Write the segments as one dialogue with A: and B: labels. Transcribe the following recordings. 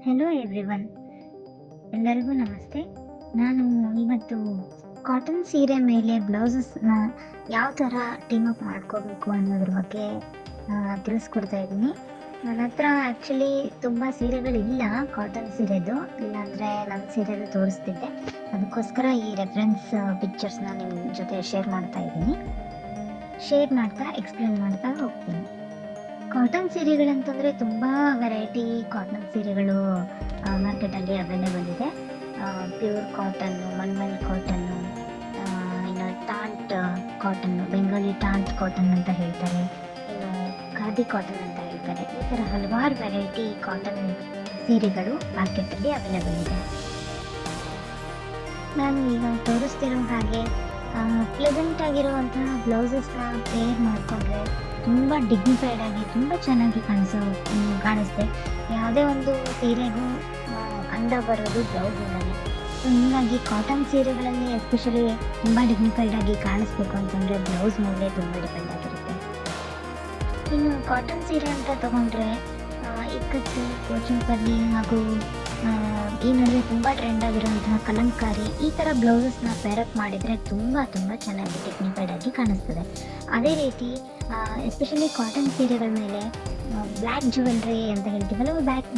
A: Hello everyone, ಎಲ್ಲರಿಗೂ ನಮಸ್ತೆ. ನಾನು ಇವತ್ತು ಕಾಟನ್ ಸೀರೆ ಮೇಲೆ ಬ್ಲೌಸಸ್ನ ಯಾವ ಥರ ಟೀಮ್ ಅಪ್ ಮಾಡ್ಕೋಬೇಕು ಅನ್ನೋದ್ರ ಬಗ್ಗೆ ತಿಳಿಸ್ಕೊಡ್ತಾ ಇದ್ದೀನಿ. ನನ್ನ ಹತ್ರ ಆ್ಯಕ್ಚುಲಿ ತುಂಬ ಸೀರೆಗಳಿಲ್ಲ ಕಾಟನ್ ಸೀರೆದು, ಇಲ್ಲಾಂದರೆ ನನ್ನ ಸೀರೆದು ತೋರಿಸ್ತಿದ್ದೆ. ಅದಕ್ಕೋಸ್ಕರ ಈ ರೆಫರೆನ್ಸ್ ಪಿಕ್ಚರ್ಸ್ನ ನಿಮ್ಮ ಜೊತೆ ಶೇರ್ ಮಾಡ್ತಾ ಇದ್ದೀನಿ. ಶೇರ್ ಮಾಡ್ತಾ ಎಕ್ಸ್ಪ್ಲೇನ್ ಮಾಡ್ತಾ ಹೋಗ್ತೀನಿ. ಕಾಟನ್ ಸೀರೆಗಳಂತಂದರೆ ತುಂಬ ವೆರೈಟಿ ಕಾಟನ್ ಸೀರೆಗಳು ಮಾರ್ಕೆಟಲ್ಲಿ ಅವೈಲೇಬಲ್ ಇದೆ. ಪ್ಯೂರ್ ಕಾಟನ್ನು, ಮಲ್ಮಲ್ ಕಾಟನ್ನು, ಇನ್ನು taunt cotton, Bengali taunt cotton ಅಂತ ಹೇಳ್ತಾರೆ, ಇನ್ನು ಖಾದಿ ಕಾಟನ್ ಅಂತ ಹೇಳ್ತಾರೆ. ಈ ಥರ ಹಲವಾರು ವೆರೈಟಿ ಕಾಟನ್ ಸೀರೆಗಳು ಮಾರ್ಕೆಟಲ್ಲಿ ಅವೈಲೇಬಲ್ ಇದೆ. ನಾನು ಈಗ ತೋರಿಸ್ತಿರೋ ಹಾಗೆ ಪ್ಲೆಸೆಂಟ್ ಆಗಿರುವಂತಹ ಬ್ಲೌಸಸ್ನ ಪೇರ್ ಮಾಡಿಕೊಂಡ್ರೆ ತುಂಬ ಡಿಗ್ನಿಫೈಡ್ ಆಗಿ ತುಂಬ ಚೆನ್ನಾಗಿ ಕಾಣಿಸುತ್ತೆ. ಯಾವುದೇ ಒಂದು ಸೀರೆಗೂ ಅಂದ ಬರೋದು ಬ್ಲೌಸಿಂದಲೇ. ಸೊ ಹೀಗಾಗಿ ಕಾಟನ್ ಸೀರೆಗಳಲ್ಲಿ ಎಸ್ಪೆಷಲಿ ತುಂಬ ಡಿಗ್ನಿಫೈಡ್ ಆಗಿ ಕಾಣಿಸ್ಬೇಕು ಅಂತಂದರೆ ಬ್ಲೌಸ್ ಮೇಲೆ ತುಂಬ ಡಿಪೆಂಡ್ ಆಗಿರುತ್ತೆ. ಇನ್ನು ಕಾಟನ್ ಸೀರೆ ಅಂತ ತಗೊಂಡ್ರೆ ಇಕ್ಕಟ್ಟು, ಕೋಚಂಪಲ್ಲಿ ಹಾಗೂ ಈ ನಡುವೆ ತುಂಬ ಟ್ರೆಂಡ್ ಆಗಿರುವಂತಹ ಕಲಂಕಾರಿ, ಈ ಥರ ಬ್ಲೌಸಸ್ನ ಪೇರಪ್ ಮಾಡಿದರೆ ತುಂಬ ಚೆನ್ನಾಗಿ ಡಿಗ್ನಿಫೈಡ್ ಆಗಿ ಕಾಣಿಸ್ತದೆ. ಅದೇ ರೀತಿ ಎಸ್ಪೆಷಲಿ ಕಾಟನ್ ಸೀರೆಗಳ ಮೇಲೆ ಬ್ಲ್ಯಾಕ್ ಜ್ಯುವೆಲ್ರಿ ಅಂತ ಹೇಳ್ತೀವಲ್ಲ,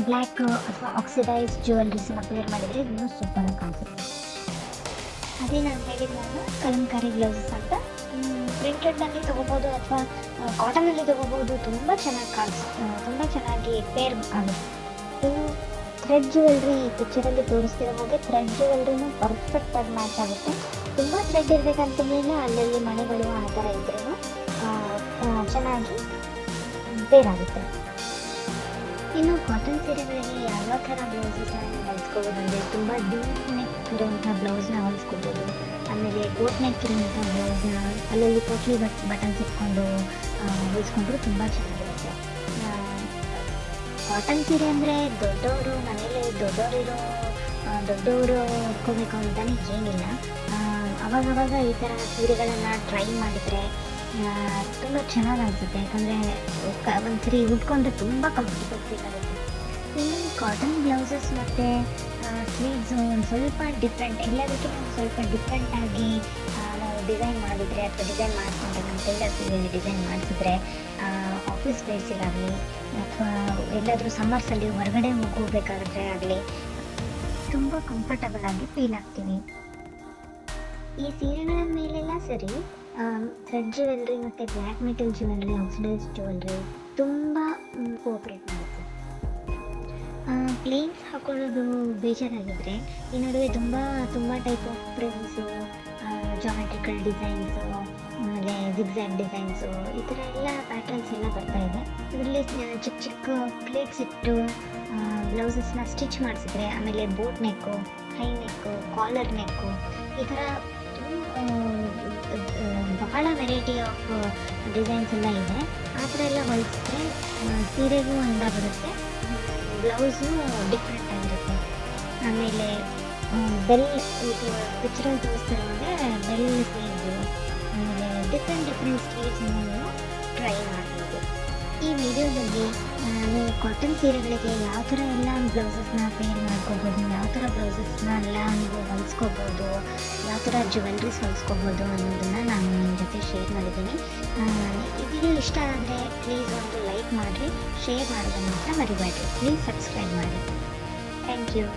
A: ಬ್ಲ್ಯಾಕ್ ಅಥವಾ ಆಕ್ಸಿಡೈಸ್ ಜ್ಯುವೆಲ್ರೀಸ್ನ ಪೇರ್ ಮಾಡಿದರೆ ಇನ್ನೂ ಸೂಪರಾಗಿ ಕಾಣಿಸುತ್ತೆ. ಅದೇ ನಾನು ಹೇಳಿದ್ದಾಗ ಕಲಂಕಾರಿ ಬ್ಲೌಸಸ್ ಅಂತ ಪ್ರಿಂಟೆಡ್ನಲ್ಲಿ ತೊಗೋಬೋದು ಅಥವಾ ಕಾಟನಲ್ಲಿ ತೊಗೋಬೋದು. ತುಂಬ ಚೆನ್ನಾಗಿ ಪೇರ್ ಆಗುತ್ತೆ. ಇನ್ನು ಥ್ರೆಡ್ ಜ್ಯುವೆಲ್ರಿ ಈ ಪಿಕ್ಚರಲ್ಲಿ ತೋರಿಸ್ತಿರೋ ಹಾಗೆ ಥ್ರೆಡ್ ಜ್ಯುವೆಲ್ರಿನೂ ಪರ್ಫೆಕ್ಟಾಗಿ ಮ್ಯಾಚ್ ಆಗುತ್ತೆ. ತುಂಬ ಥ್ರೆಡ್ ಇರಬೇಕಂತೇನಿಲ್ಲ, ಅಲ್ಲಲ್ಲಿ ಮಣಿಗಳು ಆ ಥರ ಇದ್ರೂ ಚೆನ್ನಾಗಿ ಪೇರ್ ಆಗುತ್ತೆ. ಇನ್ನು ಕಾಟನ್ ಸೀರೆಗಳಿಗೆ ಯಾವ ಥರ ಬ್ಲೌಸಸ್ನ ಹೊಲಿಸ್ಕೋಬೋದು ಅಂದರೆ ತುಂಬ ಡೀಪ್ ನೆಕ್ ಇರುವಂಥ ಬ್ಲೌಸ್ನ ಹೊಲಿಸ್ಕೋಬೋದು. ಆಮೇಲೆ ಬೋಟ್ ನೆಕ್ ಇರುವಂಥ ಬ್ಲೌಸ್ನ ಅಲ್ಲಲ್ಲಿ ಪೋಟ್ಲಿ ಬಟನ್ಸ್ ಇಟ್ಕೊಂಡು ಹೊಲಿಸ್ಕೊಂಡ್ರು ತುಂಬ ಚೆನ್ನಾಗಿರುತ್ತೆ. ಕಾಟನ್ ಸೀರೆ ಅಂದರೆ ದೊಡ್ಡವರು ಮನೇಲಿ ದೊಡ್ಡವರು ಉಟ್ಕೋಬೇಕು ಅಂತಲೇ ಏನಿಲ್ಲ. ಅವಾಗವಾಗ ಈ ಥರ ಸೀರೆಗಳನ್ನು ಟ್ರೈ ಮಾಡಿದರೆ ತುಂಬ ಚೆನ್ನಾಗಿ ಅನಿಸುತ್ತೆ. ಯಾಕಂದರೆ ಒಂದ್ಸರಿ ಉಟ್ಕೊಂಡ್ರೆ ತುಂಬ ಕಂಫರ್ಟಬಲ್ ಫೀಲ್ ಆಗುತ್ತೆ. ಇನ್ನು ಕಾಟನ್ ಬ್ಲೌಸಸ್ ಮತ್ತು ಸ್ಲೀವ್ಸು ಒಂದು ಸ್ವಲ್ಪ ಡಿಫ್ರೆಂಟ್, ಎಲ್ಲದಕ್ಕಿಂತ ಒಂದು ಸ್ವಲ್ಪ ಡಿಫ್ರೆಂಟಾಗಿ ನಾವು ಡಿಸೈನ್ ಮಾಡಿದರೆ ಅಥವಾ ಡಿಸೈನ್ ಮಾಡಿಕೊಂಡ್ರೆ ನಮ್ಮ ಟೈಲರ್ಸ್ಗೆ ಡಿಸೈನ್ ಮಾಡಿಸಿದ್ರೆ ಆಫೀಸ್ ವೇರ್ಸಿಗಾಗಲಿ ಅಥವಾ ಎಲ್ಲಾದರೂ ಸಮ್ಮರ್ಸಲ್ಲಿ ಹೊರಗಡೆ ಹೋಗಬೇಕಾದ್ರೆ ಆಗಲಿ ತುಂಬ ಕಂಫರ್ಟಬಲ್ ಆಗಿ ಫೀಲ್ ಆಗ್ತೀವಿ. ಈ ಸೀರೆಗಳ ಮೇಲೆಲ್ಲ ಸರಿ ಥ್ರೆಡ್ ಜ್ಯುವೆಲ್ರಿ ಮತ್ತು black metal jewellery, oxidise jewellery ತುಂಬ ಕೋಆಪ್ರೇಟ್ ಮಾಡುತ್ತೆ. ಪ್ಲೇನ್ಸ್ ಹಾಕೊಳ್ಳೋದು ಬೇಜಾರಾಗಿದ್ದರೆ ಈ ನಡುವೆ ತುಂಬ type of prints, geometrical designs, ಆಮೇಲೆ ಜಿಗ್ಜ್ಯಾಗ್ ಡಿಸೈನ್ಸು, ಈ ಥರ ಎಲ್ಲ ಪ್ಯಾಟರ್ನ್ಸ್ ಎಲ್ಲ ಬರ್ತಾ ಇದೆ. ಇದರಲ್ಲಿ ಚಿಕ್ಕ ಪ್ಲೇಟ್ಸ್ ಇಟ್ಟು ಬ್ಲೌಸಸ್ನ ಸ್ಟಿಚ್ ಮಾಡಿಸಿದ್ರೆ, ಆಮೇಲೆ ಬೋಟ್ ನೆಕ್ಕು, ಹೈ ನೆಕ್ಕು, ಕಾಲರ್ ನೆಕ್ಕು, ಈ ಥರ ಬಹಳ ವೆರೈಟಿ ಆಫ್ ಡಿಸೈನ್ಸ್ ಎಲ್ಲ ಇದೆ. ಆ ಥರ ಎಲ್ಲ ಹೊಲಿಸಿದ್ರೆ ಸೀರೆಗೂ ಅಂದ ಬರುತ್ತೆ, ಬ್ಲೌಸು ಡಿಫ್ರೆಂಟ್ ಆಗಿರುತ್ತೆ. ಆಮೇಲೆ ಬೆಲ್ ಪಿಕ್ಚರಲ್ಲಿ ತೋರಿಸ್ತಿರೋಂಗೆ ಬೆಲ್ ಸ್ಲೀವ್ಸು, ಆಮೇಲೆ ಡಿಫ್ರೆಂಟ್ ಸ್ಲೀವ್ಸನ್ನು ನೀವು ಟ್ರೈ ಮಾಡ್ಬೋದು. ಈ ವಿಡಿಯೋದಲ್ಲಿ ನಾನು ಕಾಟನ್ ಸೀರೆಗಳಿಗೆ ಯಾವ ಥರ ಎಲ್ಲ ಬ್ಲೌಸಸ್ನ ಪೇರ್ ಮಾಡ್ಕೋಬೋದು, ಯಾವ ಥರ ಬ್ಲೌಸಸ್ನ ಎಲ್ಲ ನೀವು ಹೊಲಿಸ್ಕೋಬೋದು, ಯಾವ ಥರ ಜ್ಯುವೆಲ್ರೀಸ್ ಹೊಲಿಸ್ಕೋಬೋದು ಅನ್ನೋದನ್ನು ನಾನು ನಿಮ್ಮ ಜೊತೆ ಶೇರ್ ಮಾಡಿದ್ದೀನಿ. ಈ ವಿಡಿಯೋ ಇಷ್ಟ ಆದರೆ ಪ್ಲೀಸ್ ಒಂದು ಲೈಕ್ ಮಾಡಿರಿ, ಶೇರ್ ಮಾಡೋದನ್ನು ಮಾತ್ರ ಮರಿಬೇಡ್ರಿ. ಪ್ಲೀಸ್ ಸಬ್ಸ್ಕ್ರೈಬ್ ಮಾಡಿ. Thank you.